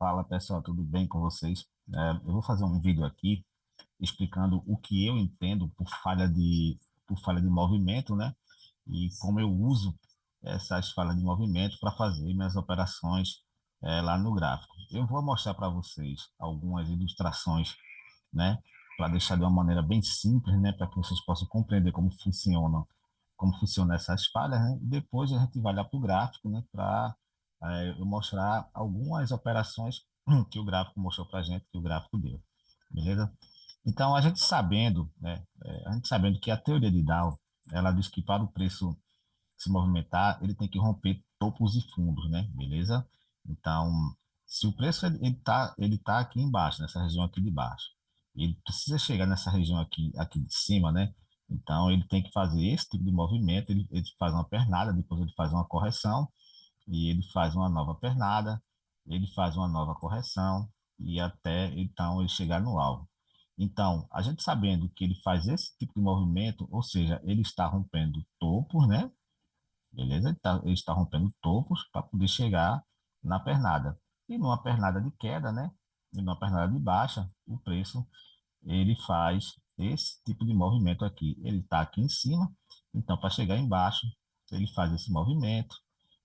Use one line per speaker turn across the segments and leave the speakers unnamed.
Fala pessoal, tudo bem com vocês? Eu vou fazer um vídeo aqui explicando o que eu entendo por falha de movimento, né? E como eu uso essas falhas de movimento para fazer minhas operações lá no gráfico. Eu vou mostrar para vocês algumas ilustrações, né? Para deixar de uma maneira bem simples, né? Para que vocês possam compreender como funcionam essas falhas, né? E depois a gente vai lá para o gráfico, né? Para eu mostrar algumas operações que o gráfico mostrou para a gente, que o gráfico deu, beleza? Então, a gente sabendo, né? A gente sabendo que a teoria de Dow, ela diz que para o preço se movimentar, ele tem que romper topos e fundos, né? Beleza? Então, se o preço ele tá aqui embaixo, nessa região aqui de baixo, ele precisa chegar nessa região aqui de cima, né? Então, ele tem que fazer esse tipo de movimento, ele faz uma pernada, depois ele faz uma correção, e ele faz uma nova pernada, ele faz uma nova correção, e até então ele chegar no alvo. Então, a gente sabendo que ele faz esse tipo de movimento, ou seja, ele está rompendo topos, né? Beleza? Ele está rompendo topos para poder chegar na pernada. E numa pernada de queda, né? E numa pernada de baixa, o preço ele faz esse tipo de movimento aqui. Ele está aqui em cima, então para chegar embaixo, ele faz esse movimento,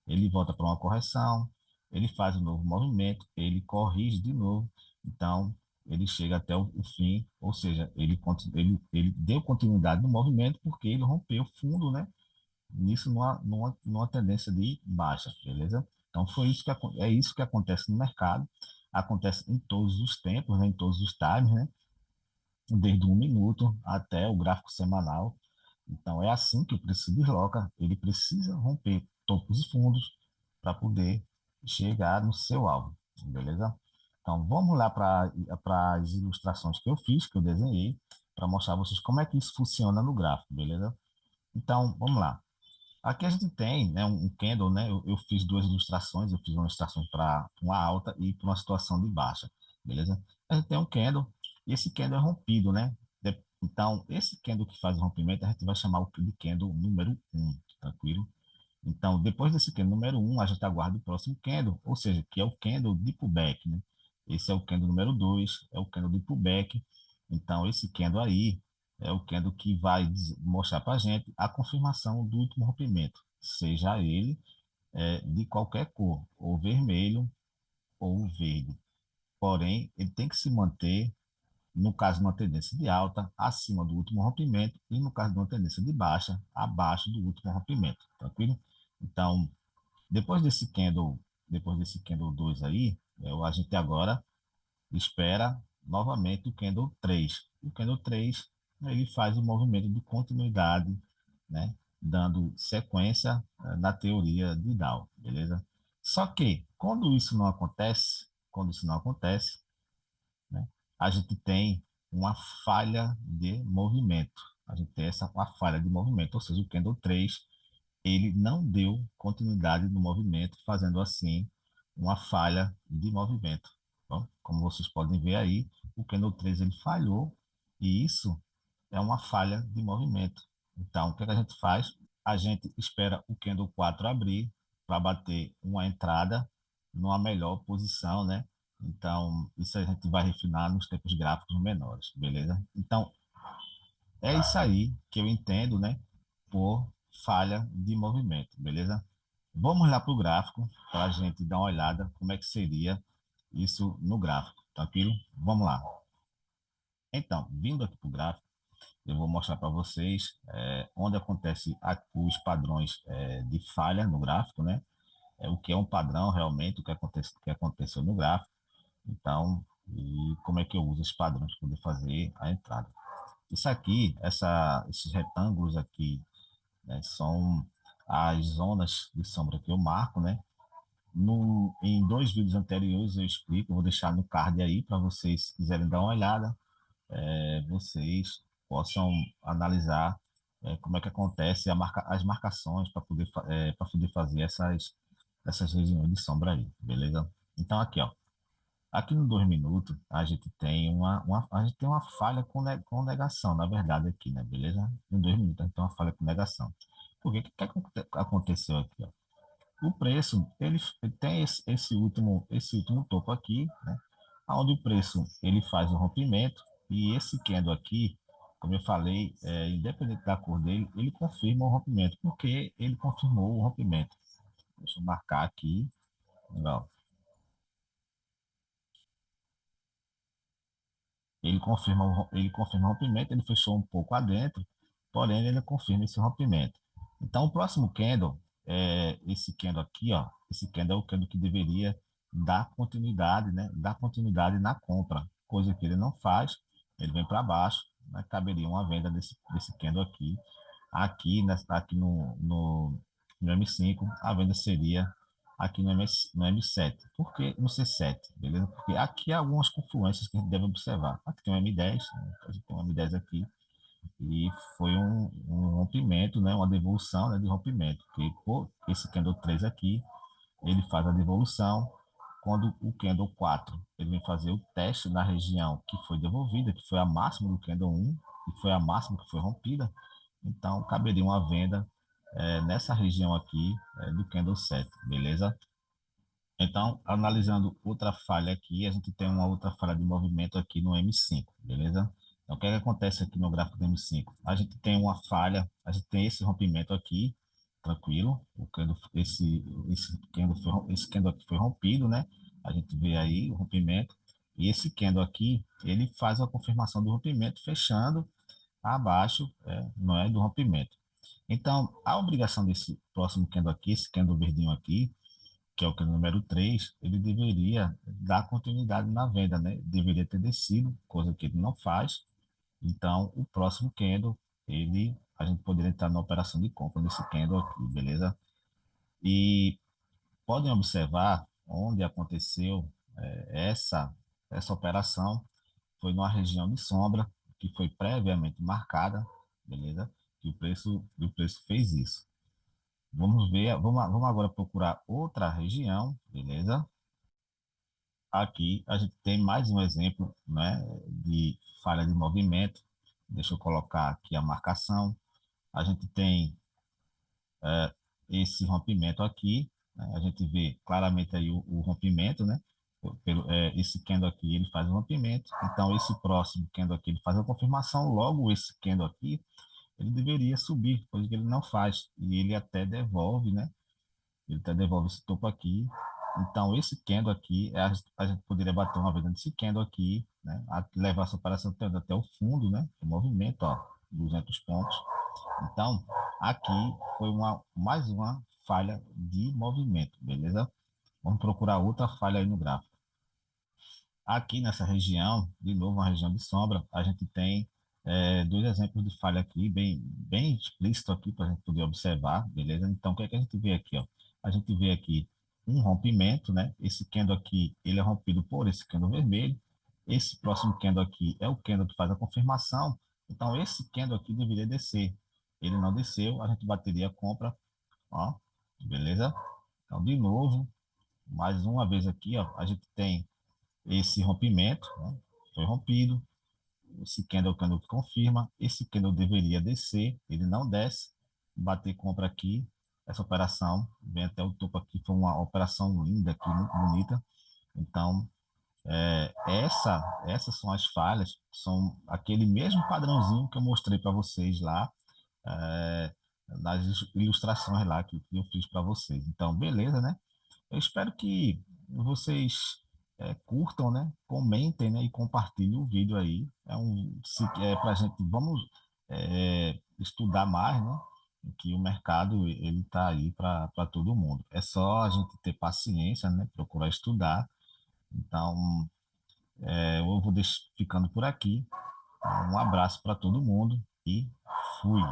ele volta para uma correção, ele faz um novo movimento, ele corrige de novo, então ele chega até o fim, ou seja, ele deu continuidade no movimento porque ele rompeu fundo, né? Nisso numa tendência de baixa, beleza? Então é isso que acontece no mercado, acontece em todos os tempos, né, em todos os times, né? Desde 1 minuto até o gráfico semanal. Então, é assim que o preço se desloca. Ele precisa romper topos e fundos para poder chegar no seu alvo, beleza? Então, vamos lá para as ilustrações que eu fiz, que eu desenhei, para mostrar a vocês como é que isso funciona no gráfico, beleza? Então, vamos lá. Aqui a gente tem, né, um candle, né? Eu fiz duas ilustrações, eu fiz uma ilustração para uma alta e para uma situação de baixa, beleza? A gente tem um candle e esse candle é rompido, né? Então, esse candle que faz o rompimento, a gente vai chamar o de candle número um, tranquilo? Então, depois desse candle número um, a gente aguarda o próximo candle, ou seja, que é o candle de pullback, né? Esse é o candle número 2, é o candle de pullback. Então, esse candle aí é o candle que vai mostrar para a gente a confirmação do último rompimento, seja ele de qualquer cor, ou vermelho ou verde. Porém, ele tem que se manter, no caso de uma tendência de alta, acima do último rompimento, e no caso de uma tendência de baixa, abaixo do último rompimento, tranquilo? Então, depois desse candle 2 aí, a gente agora espera novamente o candle 3. O candle 3 ele faz o movimento de continuidade, né, dando sequência na teoria de Dow, beleza? Só que quando isso não acontece, né, a gente tem uma falha de movimento. A gente tem essa uma falha de movimento, ou seja, o candle 3 ele não deu continuidade no movimento, fazendo assim uma falha de movimento. Bom, como vocês podem ver aí, o candle 3 ele falhou e isso é uma falha de movimento. Então, o que a gente faz? A gente espera o candle 4 abrir para bater uma entrada numa melhor posição, né? Então, isso a gente vai refinar nos tempos gráficos menores, beleza? Então, é isso aí que eu entendo, né, por falha de movimento, beleza? Vamos lá para o gráfico para a gente dar uma olhada como é que seria isso no gráfico, tranquilo? Vamos lá. Então, vindo aqui para o gráfico, eu vou mostrar para vocês onde acontece os padrões de falha no gráfico, né? O que é um padrão realmente, o que aconteceu no gráfico. Então, e como é que eu uso esses padrões para poder fazer a entrada. Isso aqui, esses retângulos aqui, né, são as zonas de sombra que eu marco, né? Em dois vídeos anteriores eu explico, vou deixar no card aí para vocês, se quiserem dar uma olhada, vocês possam analisar como é que acontece as marcações para poder fazer essas regiões de sombra aí, beleza? Então aqui, ó, aqui no 2 minutos a gente tem a gente tem uma falha com negação, na verdade aqui, né, beleza? Em 2 minutos a gente tem uma falha com negação. Por quê? O que aconteceu aqui, ó? o preço, ele tem esse último topo aqui, né? Onde o preço ele faz o rompimento e esse candle aqui, como eu falei, independente da cor dele, ele confirma o rompimento, porque ele confirmou o rompimento. Deixa eu marcar aqui, legal. Ele confirma o rompimento, ele fechou um pouco adentro, porém ele confirma esse rompimento. Então, o próximo candle, esse candle aqui, ó, esse candle é o candle que deveria dar continuidade, né? Dar continuidade na compra, coisa que ele não faz, ele vem para baixo, né? Caberia uma venda desse candle aqui. Aqui no M5, a venda seria aqui no M7. Por que no C7? Beleza? Porque aqui há algumas confluências que a gente deve observar. Aqui tem um M10, né? A gente tem um M10 aqui, e foi um rompimento, né? Uma devolução, né? De rompimento. Porque pô, esse candle 3 aqui, ele faz a devolução. Quando o candle 4 ele vem fazer o teste na região que foi devolvida, que foi a máxima do candle 1, e foi a máxima que foi rompida, então caberia uma venda nessa região aqui do candle 7, beleza? Então, analisando outra falha aqui, a gente tem uma outra falha de movimento aqui no M5, beleza? Então, o que é que acontece aqui no gráfico do M5? A gente tem uma falha, a gente tem esse rompimento aqui, tranquilo, esse candle aqui foi rompido, né? A gente vê aí o rompimento, e esse candle aqui, ele faz a confirmação do rompimento, fechando abaixo, não é, do rompimento. Então, a obrigação desse próximo candle aqui, esse candle verdinho aqui, que é o candle número 3, ele deveria dar continuidade na venda, né? Deveria ter descido, coisa que ele não faz. Então, o próximo candle, a gente poderia entrar na operação de compra desse candle aqui, beleza? E podem observar onde aconteceu essa operação, foi numa região de sombra, que foi previamente marcada, beleza? Que o preço fez isso. Vamos ver, vamos agora procurar outra região, beleza? Aqui a gente tem mais um exemplo, né, de falha de movimento. Deixa eu colocar aqui a marcação. A gente tem esse rompimento aqui, né, a gente vê claramente aí o rompimento, né? Esse candle aqui ele faz o rompimento, então esse próximo candle aqui ele faz a confirmação, logo esse candle aqui ele deveria subir, coisa que ele não faz, e ele até devolve, né? Ele até devolve esse topo aqui. Então, esse candle aqui, a gente poderia bater uma vez nesse candle aqui, né? Levar essa operação até o fundo, né? O movimento, ó, 200 pontos. Então, aqui foi mais uma falha de movimento, beleza? Vamos procurar outra falha aí no gráfico. Aqui nessa região, de novo, uma região de sombra, a gente tem dois exemplos de falha aqui, bem explícito aqui para a gente poder observar, beleza? Então, o que é que a gente vê aqui, ó? A gente vê aqui um rompimento, né? Esse candle aqui, ele é rompido por esse candle vermelho. Esse próximo candle aqui é o candle que faz a confirmação. Então, esse candle aqui deveria descer. Ele não desceu, a gente bateria a compra, ó, beleza? Então, de novo, mais uma vez aqui, ó, a gente tem esse rompimento, né? Foi rompido, esse candle que confirma, esse candle deveria descer, ele não desce, bater compra aqui, essa operação vem até o topo aqui, foi uma operação linda aqui, muito bonita. Então, essas são as falhas, são aquele mesmo padrãozinho que eu mostrei para vocês lá, nas ilustrações lá que eu fiz para vocês. Então, beleza, né? Eu espero que vocês curtam, né? Comentem, né? E compartilhem o vídeo aí. Se é para a gente, vamos estudar mais, né? Que o mercado ele está aí para todo mundo. É só a gente ter paciência, né? Procurar estudar. Então, eu vou ficando por aqui. Um abraço para todo mundo e fui.